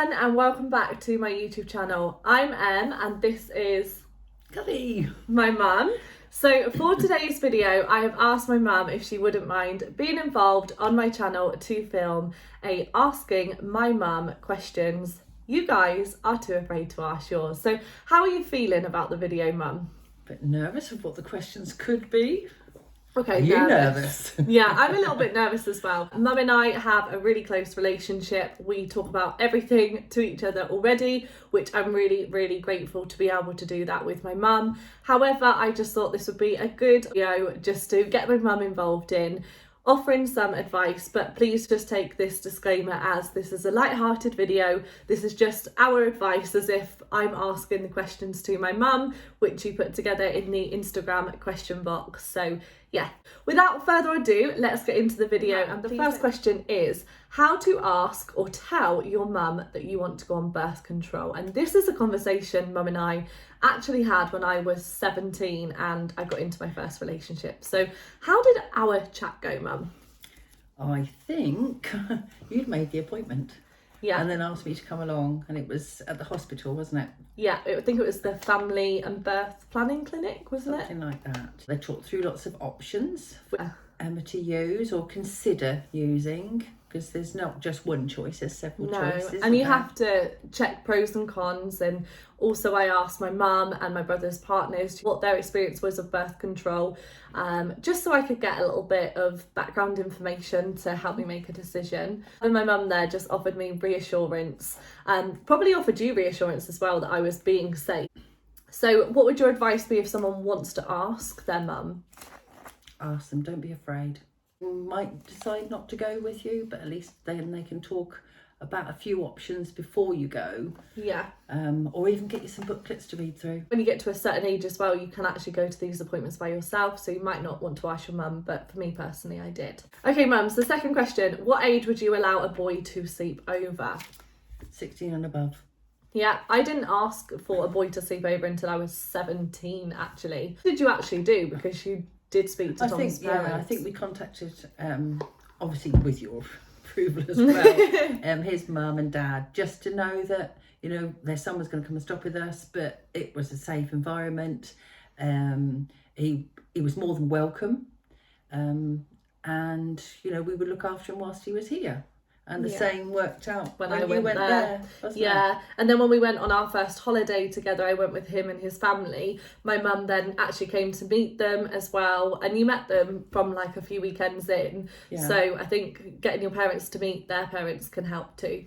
everyone and welcome back to my YouTube channel. I'm Em and this is Gubby, my mum. So for today's video I have asked my mum if she wouldn't mind being involved on my channel to film a asking my mum questions you guys are too afraid to ask yours. So how are you feeling about the video, mum? a bit nervous of what the questions could be. Okay, Are you nervous? Yeah, I'm a little bit nervous as well. Mum and I have a really close relationship. We talk about everything to each other already, which I'm really, really grateful to be able to do that with my mum. However, I just thought this would be a good video just to get my mum involved in, offering some advice, but please just take this disclaimer as this is a light-hearted video. This is just our advice as if I'm asking the questions to my mum, which you put together in the Instagram question box. So yeah, without further ado, let's get into the video. And the first question is how to ask or tell your mum that you want to go on birth control. And this is a conversation mum and I actually had when I was 17 and I got into my first relationship. So how did our chat go, mum? I think you'd made the appointment. Yeah. And then asked me to come along, and it was at the hospital, wasn't it? Yeah, I think it was the Family and Birth Planning Clinic, wasn't it? Something like that. They talked through lots of options for Yeah. Emma to use or consider using, because there's not just one choice, there's several choices. And you have to check pros and cons. And also I asked my mum and my brother's partners what their experience was of birth control, just so I could get a little bit of background information to help me make a decision. And my mum there just offered me reassurance and probably offered you reassurance as well that I was being safe. So what would your advice be if someone wants to ask their mum? Ask them, don't be afraid. Might decide not to go with you, but at least then they can talk about a few options before you go. Yeah. Or even get you some booklets to read through. When you get to a certain age as well, you can actually go to these appointments by yourself, so you might not want to ask your mum, but for me personally I did. Okay mum, so the second question, what age would you allow a boy to sleep over? 16 and above. Yeah, I didn't ask for a boy to sleep over until I was 17 actually. What did you actually do? Because you did speak to Tom's parents. Yeah, I think we contacted, obviously with your approval as well, his mum and dad, just to know that, you know, their son was going to come and stop with us, but it was a safe environment. He was more than welcome, and, you know, we would look after him whilst he was here. And the same worked out when I went there. Yeah, and then when we went on our first holiday together, I went with him and his family. My mum then actually came to meet them as well, and you met them from like a few weekends in. Yeah. So I think getting your parents to meet their parents can help too.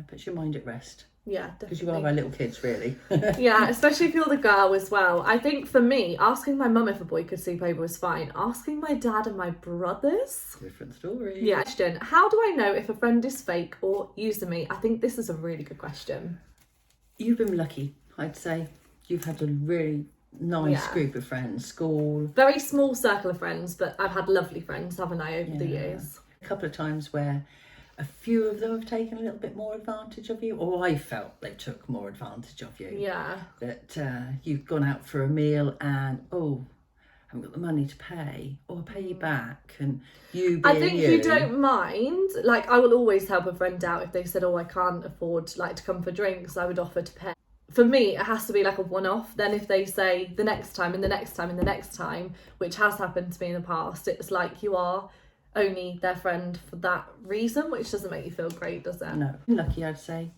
Puts your mind at rest. Yeah, definitely. Because you are our little kids, really. Yeah, especially if you're the girl as well. I think for me, asking my mum if a boy could sleep over was fine. Asking my dad and my brothers? Different story. Yeah. Question, how do I know if a friend is fake or using me? I think this is a really good question. You've been lucky, I'd say. You've had a really nice group of friends, school. Very small circle of friends, but I've had lovely friends, haven't I, over the years? A couple of times where a few of them have taken a little bit more advantage of you, or I felt they took more advantage of you. Yeah. That you've gone out for a meal and, oh, I haven't got the money to pay, or I'll pay you back, and you I think you don't mind. Like, I will always help a friend out if they said, oh, I can't afford like to come for drinks, I would offer to pay. For me, it has to be like a one-off. Then if they say the next time and the next time and the next time, which has happened to me in the past, it's like you are only their friend for that reason, which doesn't make you feel great, does it? No, lucky I'd say.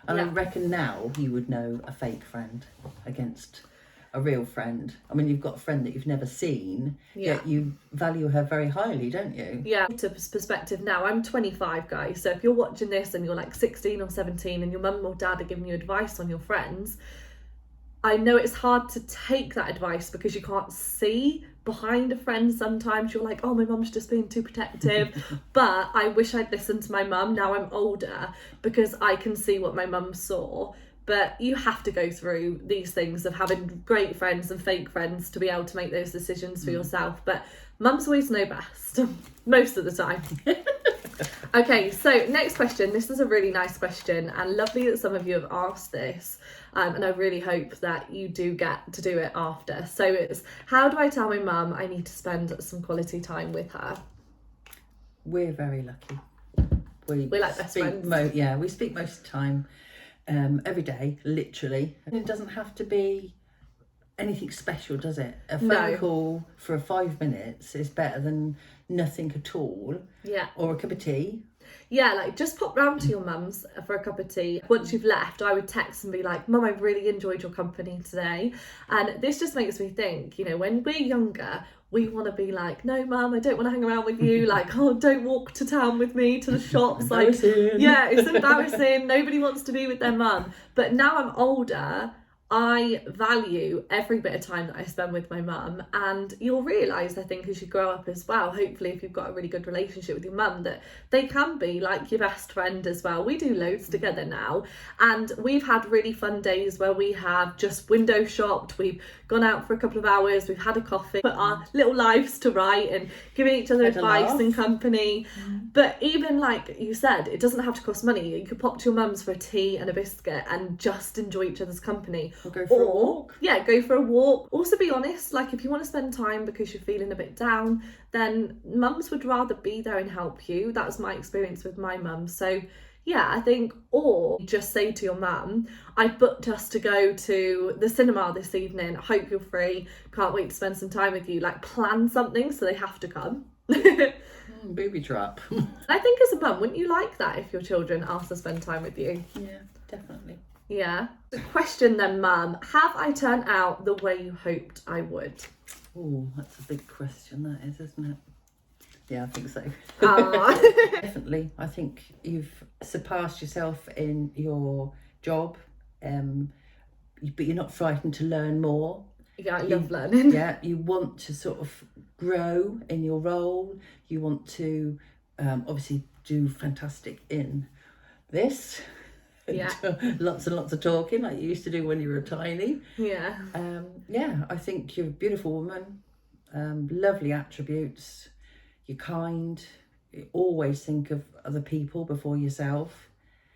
And I reckon now you would know a fake friend against a real friend. I mean, you've got a friend that you've never seen, yet you value her very highly, don't you? Yeah, to perspective now, I'm 25, guys, so if you're watching this and you're like 16 or 17 and your mum or dad are giving you advice on your friends, I know it's hard to take that advice because you can't see behind a friend. Sometimes you're like, oh, my mum's just being too protective. But I wish I'd listened to my mum. Now I'm older because I can see what my mum saw. But you have to go through these things of having great friends and fake friends to be able to make those decisions for yourself. But mums always know best, most of the time. Okay, so next question. This is a really nice question and lovely that some of you have asked this. And I really hope that you do get to do it after. So it's, how do I tell my mum I need to spend some quality time with her? We're very lucky. We're like best friends. We speak most of the time, every day, literally. And it doesn't have to be anything special, does it? A phone call for 5 minutes is better than nothing at all. Yeah. Or a cup of tea. Yeah, like just pop round to your mum's for a cup of tea. Once you've left, I would text and be like, Mum, I really enjoyed your company today. And this just makes me think, you know, when we're younger, we want to be like, no, Mum, I don't want to hang around with you. Like, oh, don't walk to town with me, to the shops. Like, yeah, it's embarrassing. Nobody wants to be with their mum. But now I'm older, I value every bit of time that I spend with my mum, and you'll realise, I think, as you grow up as well, hopefully if you've got a really good relationship with your mum, that they can be like your best friend as well. We do loads together now, and we've had really fun days where we have just window shopped, we've gone out for a couple of hours, we've had a coffee, put our little lives to right and giving each other advice and company. But even like you said, it doesn't have to cost money. You could pop to your mum's for a tea and a biscuit and just enjoy each other's company. Or go for a walk. Yeah, go for a walk. Also be honest, like if you want to spend time because you're feeling a bit down, then mums would rather be there and help you. That was my experience with my mum. So yeah, I think, or just say to your mum, I booked us to go to the cinema this evening. Hope you're free. Can't wait to spend some time with you. Like plan something so they have to come. Booby trap. I think as a mum, wouldn't you like that if your children asked to spend time with you? Yeah, definitely. Yeah. The question then, Mum, have I turned out the way you hoped I would? Oh, that's a big question, that is, isn't it? Yeah, I think so. Definitely. I think you've surpassed yourself in your job, but you're not frightened to learn more. Yeah, I love learning. Yeah, you want to sort of grow in your role. You want to obviously do fantastic in this. Yeah. Lots and lots of talking like you used to do when you were tiny. Yeah. Yeah, I think you're a beautiful woman. Lovely attributes. You're kind. You always think of other people before yourself.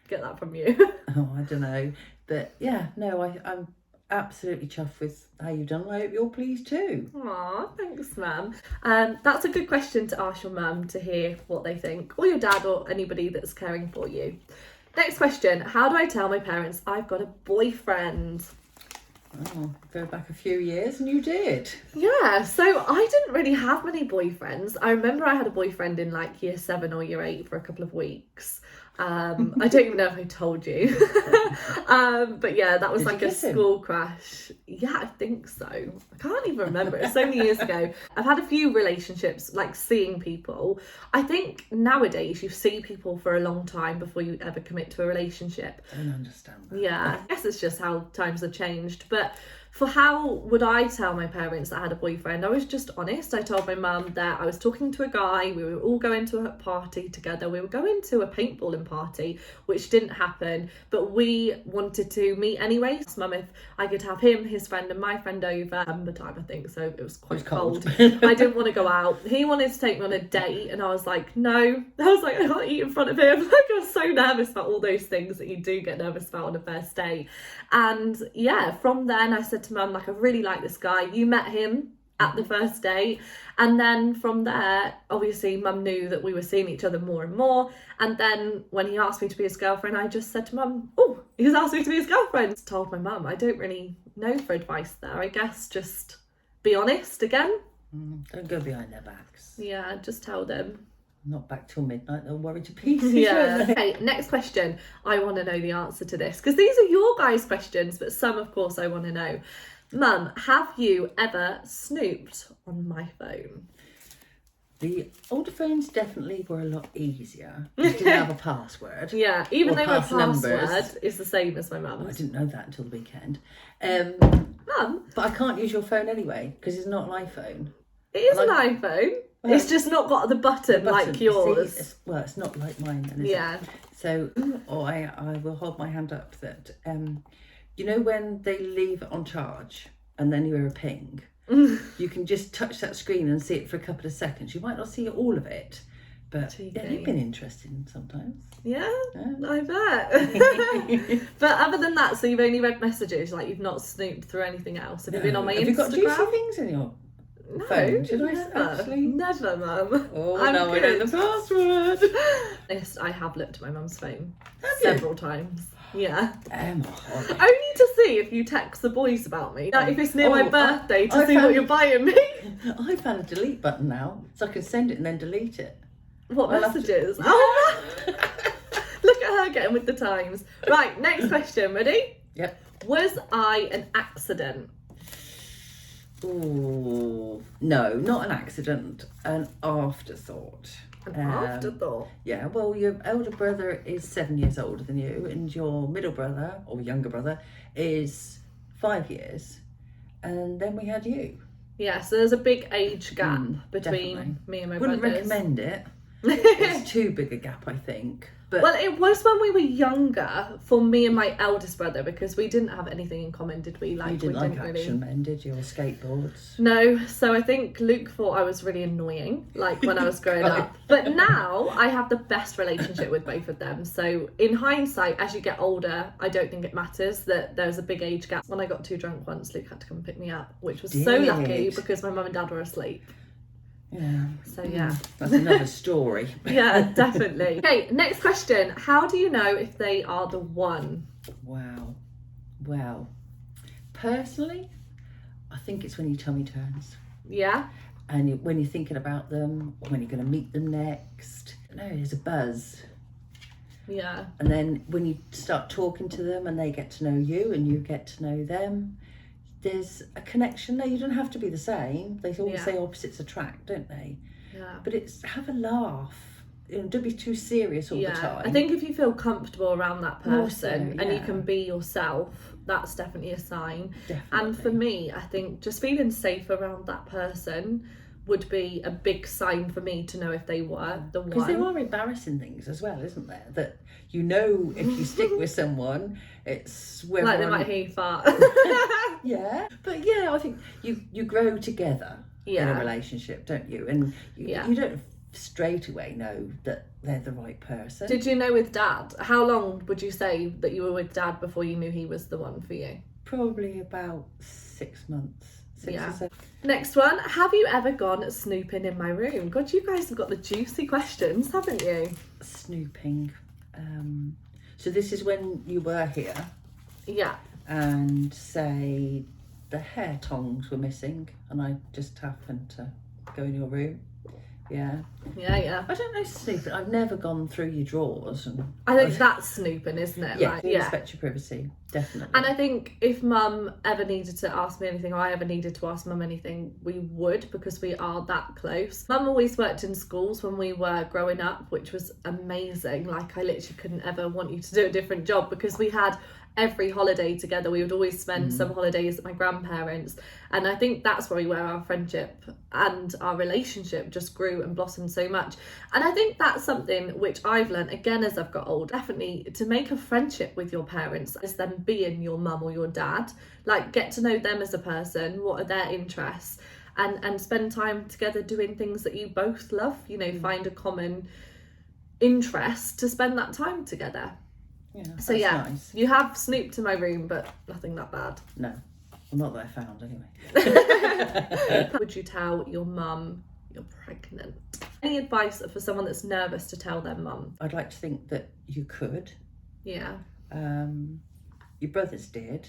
Get that from you. Oh, I don't know. But yeah, no, I'm absolutely chuffed with how you've done. I hope you're pleased too. Aw, thanks, Mum. That's a good question to ask your mum to hear what they think, or your dad, or anybody that's caring for you. Next question. How do I tell my parents I've got a boyfriend? Oh, go back a few years and you did. Yeah, so I didn't really have many boyfriends. I remember I had a boyfriend in like year 7 or year 8 for a couple of weeks. I don't even know if I told you. But yeah, that was like a school crush. Yeah, I think so. I can't even remember. It was so many years ago. I've had a few relationships, like seeing people. I think nowadays you see people for a long time before you ever commit to a relationship. I don't understand that. Yeah, I guess it's just how times have changed. But for how would I tell my parents that I had a boyfriend? I was just honest. I told my mum that I was talking to a guy. We were all going to a party together. We were going to a paintballing party, which didn't happen. But we wanted to meet anyway. I asked Mum if I could have him, his friend and my friend over. The time, I think, so it was quite cold. I didn't want to go out. He wanted to take me on a date and I was like, no. I was like, I can't eat in front of him. Like, I was so nervous about all those things that you do get nervous about on a first date. And yeah, from then I said to Mum, like, I really like this guy. You met him at the first date. And then from there, obviously Mum knew that we were seeing each other more and more. And then when he asked me to be his girlfriend, I just said to Mum, oh, he's asked me to be his girlfriend. Told my mum, I don't really know for advice there. I guess just be honest again. Don't go behind their backs. Yeah, just tell them. Not back till midnight, they'll worry to pieces. Yeah. Okay, next question. I want to know the answer to this because these are your guys' questions, but some, of course, I want to know. Mum, have you ever snooped on my phone? The older phones definitely were a lot easier. You didn't have a password. Yeah, even though my password numbers is the same as my mum's. I didn't know that until the weekend. Mum? But I can't use your phone anyway because it's not an iPhone. It is an iPhone. Well, it's just not got the button like yours. See, it's not like mine then, is yeah. it? So, I will hold my hand up that, you know when they leave it on charge and then you hear a ping, you can just touch that screen and see it for a couple of seconds. You might not see all of it, but yeah, you've been interested in sometimes. Yeah, I bet. But other than that, so you've only read messages, like you've not snooped through anything else? Have you been on my Instagram? Have you got juicy things in your... No, phone? Should I never. actually? Never, Mum. Oh, I'm no, I know good. the password. Yes, I have looked at my mum's phone Have you? several times. Yeah. Emma, Holly. Only to see if you text the boys about me. Like if it's near my Oh, birthday to I see what found- you're buying me. I found a delete button now, so I can send it and then delete it. What I'll have to- messages? Oh, look at her getting with the times. Right, next question. Ready? Yep. Was I an accident? Ooh, no, not an accident, an afterthought. An afterthought. Yeah, well, your elder brother is 7 years older than you, and your middle brother, or younger brother, is 5 years. And then we had you. Yeah, so there's a big age gap between definitely. me and my Wouldn't brothers. recommend it. It's too big a gap, I think. But Well, it was when we were younger for me and my eldest brother because we didn't have anything in common, did we? Like, you didn't we like didn't action men, did you? Or skateboards? No, so I think Luke thought I was really annoying, like when I was growing Right. up. But now I have the best relationship with both of them. So in hindsight, as you get older, I don't think it matters that there's a big age gap. When I got too drunk once, Luke had to come and pick me up, which was so Did? lucky because my mum and dad were asleep. Yeah. So yeah. That's another story. Yeah, definitely. Okay, next question. How do you know if they are the one? Wow. Well, personally, I think it's when your tummy turns. Yeah? And when you're thinking about them, or when you're going to meet them next. No, there's a buzz. Yeah. And then when you start talking to them and they get to know you and you get to know them, there's a connection there. You don't have to be the same. They always Yeah. say opposites attract, don't they? Yeah. But it's have a laugh. You know, don't be too serious all the time. I think if you feel comfortable around that More so, person and you yeah. can be yourself, that's definitely a sign. Definitely. And for me, I think just feeling safe around that person would be a big sign for me to know if they were the one. Because there are embarrassing things as well, isn't there? That you know if you stick with someone, it's whether Like they might hear you fart. Yeah, but yeah, I think you grow together in Yeah. a relationship, don't you? And you don't straight away know that they're the right person. Did you know with Dad? How long would you say that you were with Dad before you knew he was the one for you? Probably about 6 months. Six Yeah. or so. Next one. Have you ever gone snooping in my room? God, you guys have got the juicy questions, haven't you? Snooping. So this is when you were here Yeah. and say the hair tongs were missing and I just happened to go in your room. Yeah. Yeah. I don't know snooping. I've never gone through your drawers. And I think that's snooping, isn't it? yeah, Like, you respect your privacy, definitely. And I think if Mum ever needed to ask me anything, or I ever needed to ask Mum anything, we would, because we are that close. Mum always worked in schools when we were growing up, which was amazing. Like, I literally couldn't ever want you to do a different job because we had every holiday together. We would always spend some holidays at my grandparents, and I think that's probably where our friendship and our relationship just grew and blossomed so much. And I think that's something which I've learned again as I've got older. Definitely to make a friendship with your parents is them being your mum or your dad. Like, get to know them as a person, what are their interests, and spend time together doing things that you both love, you know, find a common interest to spend that time together. Yeah, So that's yeah, nice. you have snooped in my room, but nothing that bad. No, well, not that I found anyway. Would you tell your mum you're pregnant? Any advice for someone that's nervous to tell their mum? I'd like to think that you could. Yeah. Your brothers did.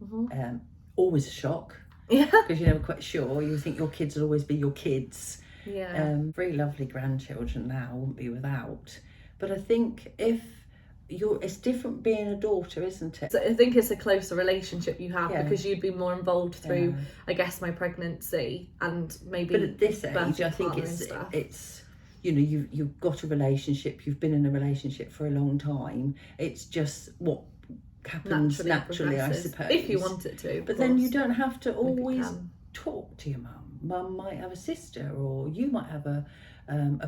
Mhm. Always a shock Yeah. because you're never quite sure. You think your kids will always be your kids. Yeah. Very lovely grandchildren now, wouldn't be without. But I think it's different being a daughter, isn't it? So I think it's a closer relationship you have Yeah. because you'd be more involved through, Yeah. I guess, my pregnancy and maybe. But at this age, birthing I think partner and stuff. it's you know you've got a relationship. You've been in a relationship for a long time. It's just what happens naturally, I progresses, suppose. if you want it to. But then you don't have to If you always can. talk to your mum. Mum might have a sister, or you might have a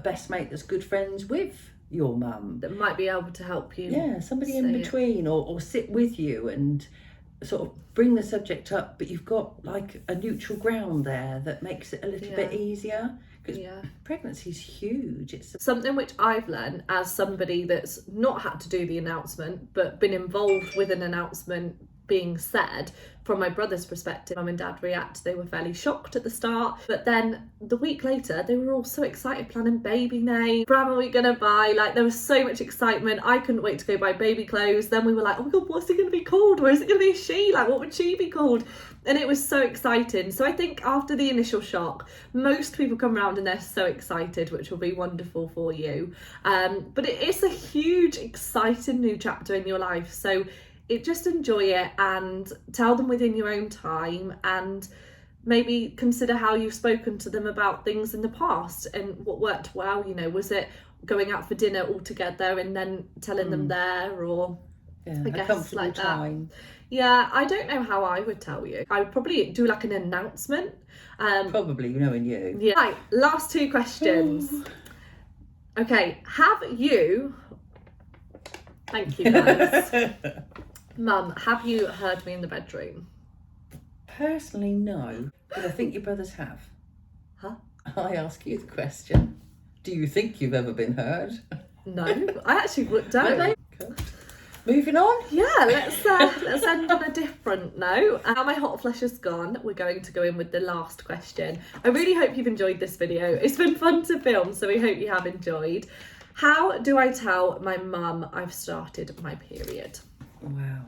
best mate that's good friends with your mum. That might be able to help you. Yeah, somebody in say it. between, or sit with you and sort of bring the subject up, but you've got like a neutral ground there that makes it a little bit easier. Because pregnancy's huge. It's Something which I've learned as somebody that's not had to do the announcement but been involved with an announcement being said, from my brother's perspective, mum and dad react, they were fairly shocked at the start, but then the week later they were all so excited, planning baby name, pram are we gonna buy, like there was so much excitement. I couldn't wait to go buy baby clothes. Then we were like, oh my god, what's it gonna be called, or is it gonna be a she, like what would she be called? And it was so exciting. So I think after the initial shock, most people come around and they're so excited, which will be wonderful for you. But it's a huge exciting new chapter in your life, so just enjoy it and tell them within your own time, and maybe consider how you've spoken to them about things in the past and what worked well. You know, was it going out for dinner all together and then telling them there, or I guess like time. that. Yeah, I don't know how I would tell you. I would probably do like an announcement. Probably, knowing you. Yeah. Right, last 2 questions. Okay, have you... Thank you, guys. Mum, have you heard me in the bedroom? Personally, no. But I think your brothers have. Huh? I ask you the question. Do you think you've ever been heard? No, I actually don't. Okay. Moving on. Yeah, let's end on a different note. Now my hot flush is gone, we're going to go in with the last question. I really hope you've enjoyed this video. It's been fun to film, so we hope you have enjoyed. How do I tell my mum I've started my period? Wow.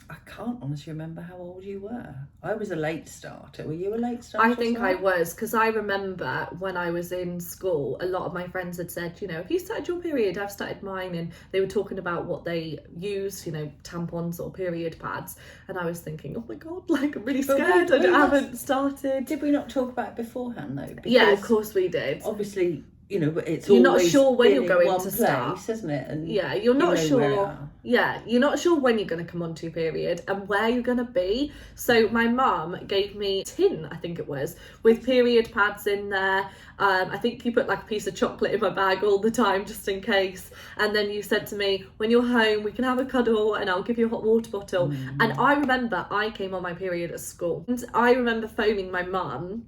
I can't honestly remember how old you were. I was a late starter. Were you a late starter? I think I was, because I remember when I was in school, a lot of my friends had said, you know, have you started your period? I've started mine. And they were talking about what they used, you know, tampons or period pads. And I was thinking, oh my God, like I'm really scared. I haven't started. Did we not talk about it beforehand though? Because yeah, of course we did. Obviously, you know, but it's you're not always sure when been you're going in one to place, start, isn't it? And yeah, you're not you know sure. Yeah, you're not sure when you're going to come onto your period and where you're going to be. So my mum gave me a tin, I think it was, with period pads in there. I think you put like a piece of chocolate in my bag all the time just in case. And then you said to me, when you're home, we can have a cuddle and I'll give you a hot water bottle. And I remember I came on my period at school. And I remember phoning my mum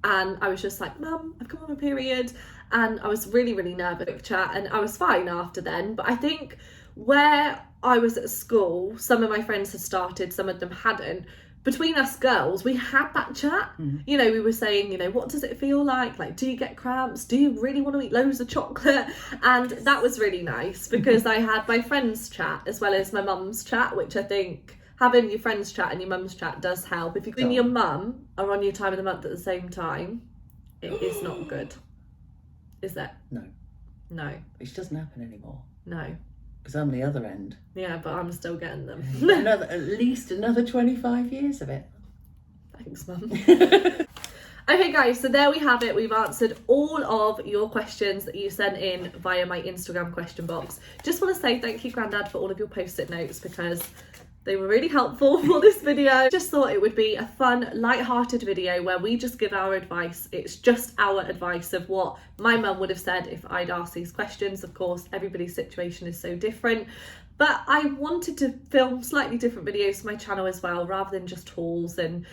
and I was just like, Mum, I've come on my period. And I was really, really nervous, chat, and I was fine after then. But I think where I was at school, some of my friends had started, some of them hadn't. Between us girls, we had that chat. You know, we were saying, you know, what does it feel like? Like, do you get cramps? Do you really want to eat loads of chocolate? And that was really nice because I had my friends' chat as well as my mum's chat, which I think having your friends' chat and your mum's chat does help. If you and your mum are on your time of the month at the same time, it is not good. Is that? No. No. Which doesn't happen anymore. No. Because I'm the other end. Yeah, but I'm still getting them. At least another 25 years of it. Thanks, Mum. Okay, guys, so there we have it. We've answered all of your questions that you sent in via my Instagram question box. Just want to say thank you, Grandad, for all of your post-it notes because they were really helpful for this video. Just thought it would be a fun, light-hearted video where we just give our advice. It's just our advice of what my mum would have said if I'd asked these questions. Of course, everybody's situation is so different. But I wanted to film slightly different videos for my channel as well, rather than just hauls and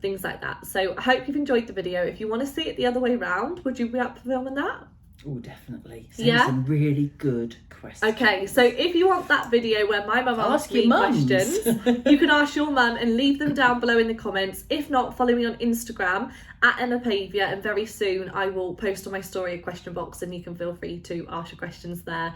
things like that. So I hope you've enjoyed the video. If you want to see it the other way around, would you be up for filming that? Oh, definitely. Yeah? Some really good questions. Okay, so if you want that video where my mum asks me questions, you can ask your mum and leave them down below in the comments. If not, follow me on Instagram at Emma Pavia, and very soon I will post on my story a question box and you can feel free to ask your questions there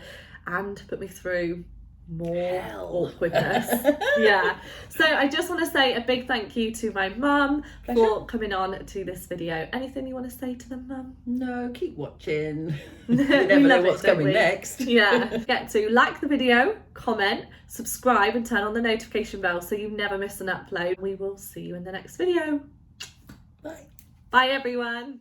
and put me through more awkwardness. Yeah, so I just want to say a big thank you to my mum for coming on to this video. Anything you want to say to them, Mum? No, keep watching. You never know what's coming next. Yeah, get to like the video, comment, subscribe and turn on the notification bell so you never miss an upload. We will see you in the next video. Bye. Bye everyone.